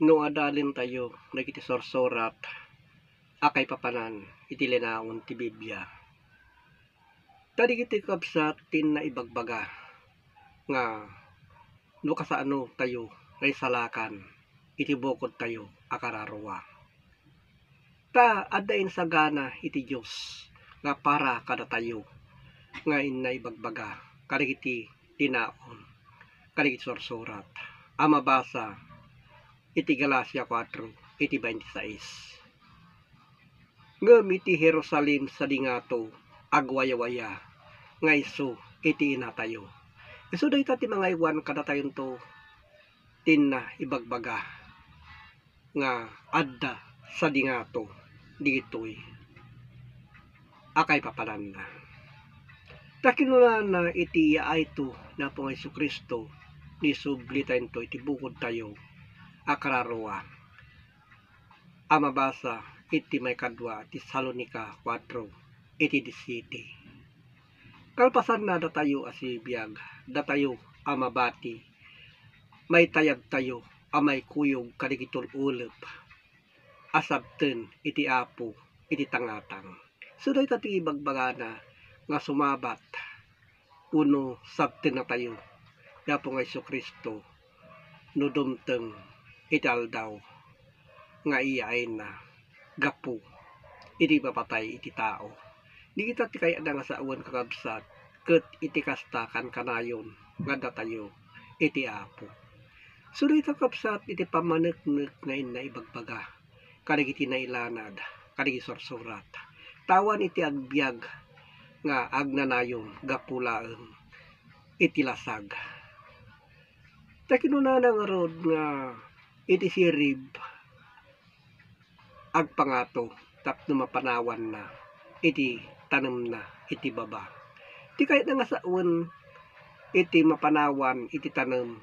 No adalin tayo, nagiti sorsorat, akay papanan, iti linaon ti Biblia. Tadi kiti kabsat tin na ibagbaga, nga no kasano tayo, ngay salakan, iti bukod tayo, akararwa. Ta adain sagana iti Diyos, nga para kada tayo, nga na ibagbaga, karigiti tinaon, karigiti sorsorat, amabasa, iti Galacia 4, iti 26. Ngem iti Jerusalem sa dingato, agwayawaya, nga iso, iti inatayo. Iso da ita ti mga iwan kada tayon to, tinna ibagbaga, nga adda sa dingato, digitoy, akay papanan na. Takinunan na iti yaay to, na po nga Isu Kristo, ni subli tayo to, iti bukod tayo, akararwa. Amabasa iti may kadwa ti Salonika 4 iti 17. Kalpasan na datayo asibiyag, datayo amabati, may tayag tayo amay kuyog kadigitol ulep, asabten iti apo iti tangatang. So dahi tati bagbagana nga sumabat uno sabten na tayo, dapo nga Isu Kristo no dumteng iti aldaw nga iyaay na gapu iti papatay iti tao. Di kita ti kaya nga sa awan kakabsat ket iti kastakan kanayon nga datayo iti apo. So dito kapsat iti pamaneknek ngayon na ibagbaga, kadagiti na ilanad, kadagiti sorsorat, tawan iti agbyag nga agnanayon gapulaeng iti lasag. Takinunana nga rod nga iti sirib agpangato tapno mapanawan na iti tanem na iti baba. Ti kahit nga saon iti mapanawan iti tanem,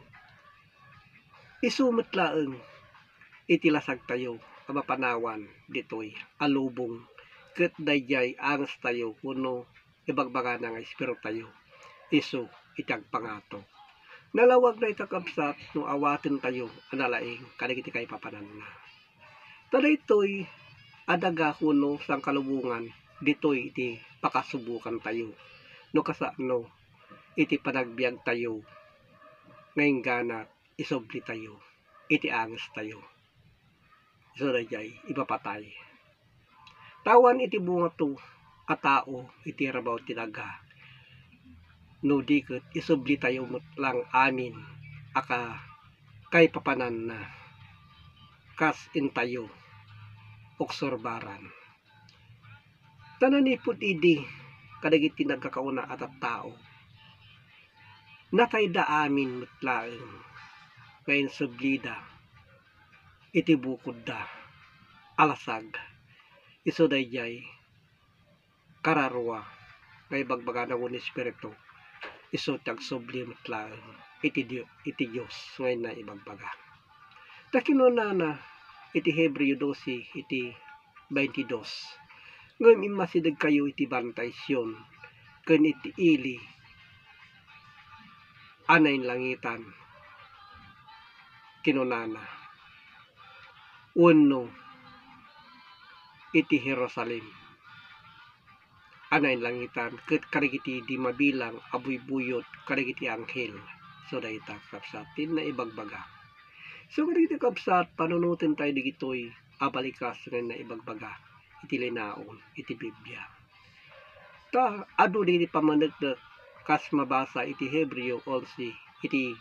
isumot laeng iti lasag tayo mapanawan ditoy alubong ket dayjay angas tayo kuno ibagbaga na nga espiritu tayo isu iti agpangato. Nalawag na itakabsat no awaten tayo analaing kadagiti kay papanan na. Tadaytoy adaga kuno sang kalubungan ditoy iti pakasubukan tayo no kasano iti panagbiag tayo ngayon ganat isobli tayo iti angas tayo so dayjay ipapatay tawan iti bunga to a tao iti rabaw tinaga no diket isobli tayo lang amin aka kay papanan na kas in tayo oksorbaran. Tananipod idi kadagiti nagkakauna at tao. Natayda amin mutlaeng ngayon sublida iti bukod da alasag. Iso dayjay kararwa ngay bagbaga na un espiritu. Iso tag subli mutlaeng iti Diyos ngayon na ibagbaga. Takinunana iti Hebreo 12 iti 22. Ngayon imasidag kayo iti bantay Sion ken iti ili anayin langitan kinunana uno iti Jerusalem anayin langitan ket karigiti di mabilang abuy buyot karigiti anghel so dayta kapsatin na ibagbaga. So karigiti kapsat panunutin tayo digitoy abalikas ren na ibagbaga iti linaon iti Biblia. Ta adu di pamanegdek kas mabasa iti Hebreo 11 iti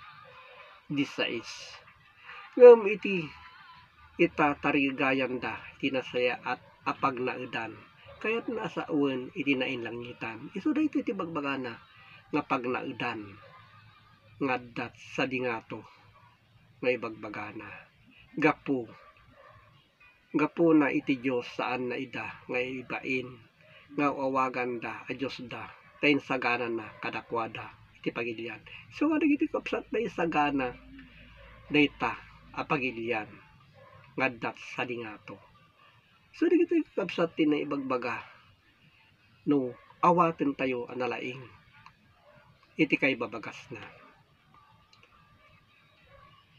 16. Ngem iti ita tarigayan da iti nasaya at apag naedan kayat nasa uwen iti nainlangitan. Isu dayto iti bagbagana nga pag naedan ngaddat sa dingato nga ibagbagana gapu na iti Diyos saan na ida nga ibain nga awagan da a Diyos da tayin sagana na kadakwada iti pagilian. So kadagiti kapsat na isagana dayta a pagilian ngaddat sa dingato. So dagiti kapsat ti na ibagbaga no awaten tayo analaing iti kay babagas na.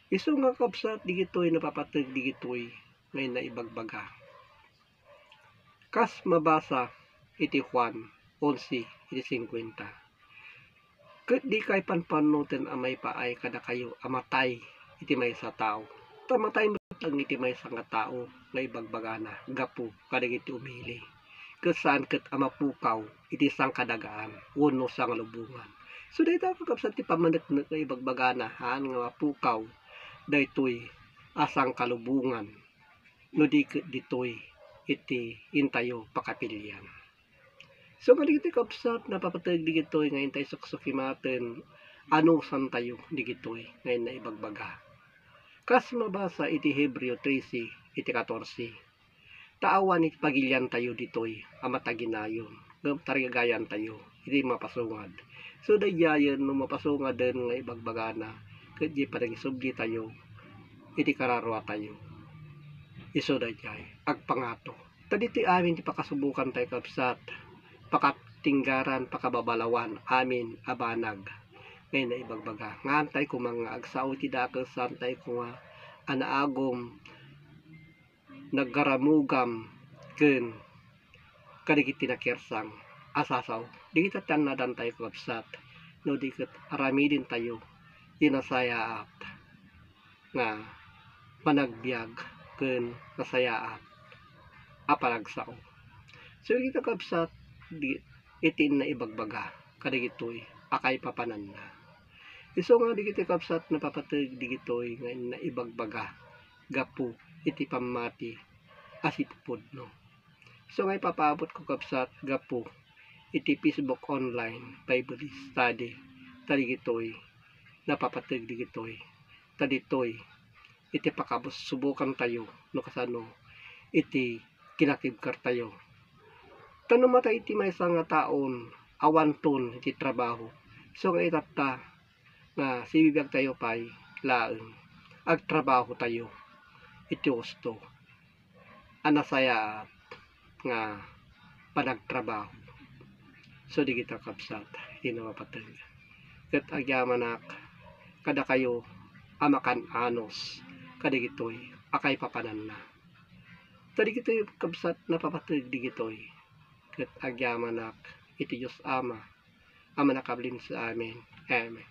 Isu nga kabsat digitoy napapateg digitoy ngayon na ibagbaga. Kas mabasa iti Juan 11 iti 50. Ket di kay panpanuten amay paay kada kayo amatay iti maysa tao. Tamatay mo lang iti maysa nga tao nga ibagbagana gapu kadagiti umili. Ket saan ket amapukaw iti sang kadagaan wenno sang lubungan. So dayta kakabsat ti pamaneknek nga ibagbagana haan nga mapukaw daytoy asang kalubungan no di ditoy iti intayo pakapilyan. So kadagiti kabsat napapateg digitoy nga intay suksukimaten ano san tayo digitoy ngayon na ibagbaga. Kas mabasa iti Hebreo 13 iti 14. Taawan iti pagilyan tayo ditoy amataginayon tarigagayan tayo iti mapasungad. So dayayen no mapasungad den nga ibagbagana ket di panagisubli tayo iti kararwa tayo. Isu dayay agpangato. Taditi amin ti pakasubukan tayo kabsat, pakatinggaran, pakababalawan amin abanag ngayon na ibagbaga. Ngantay ko mga agsao ti dakes santay ko nga anaagom naggaramugam ken kadagiti nakersang asasaw. Di kita tanadan tayo kabsat no di ket aramidin tayo inasayaat nga panagbiag ken nasayaat apalagsao. So kita kabsat di itin na ibagbaga kadagitoy akay papanan na. Isu nga digiti kabsat napapateg digitoy nga na ibagbaga gapu iti pamati asipupudno. So nga ipapaabot ko kabsat gapu iti Facebook online Bible study tadigitoy napapateg digitoy taditoy iti pakabos subukan tayo no kasano iti kinakibkar tayo. Tanong mata iti maysa nga taon awanton iti trabaho. So nga itata nga sibibiyag tayo pay laeng agtrabaho tayo iti gusto. Anasaya nga panagtrabaho. So di kita kabsat inapapateg. Ket agyamanak kada kayo amakan anos kadigitoy akay papanan na. Tadigitoy kabsat napapateg digitoy ket agyamanak iti Dios Ama ama nakabilin sa amin. Amen.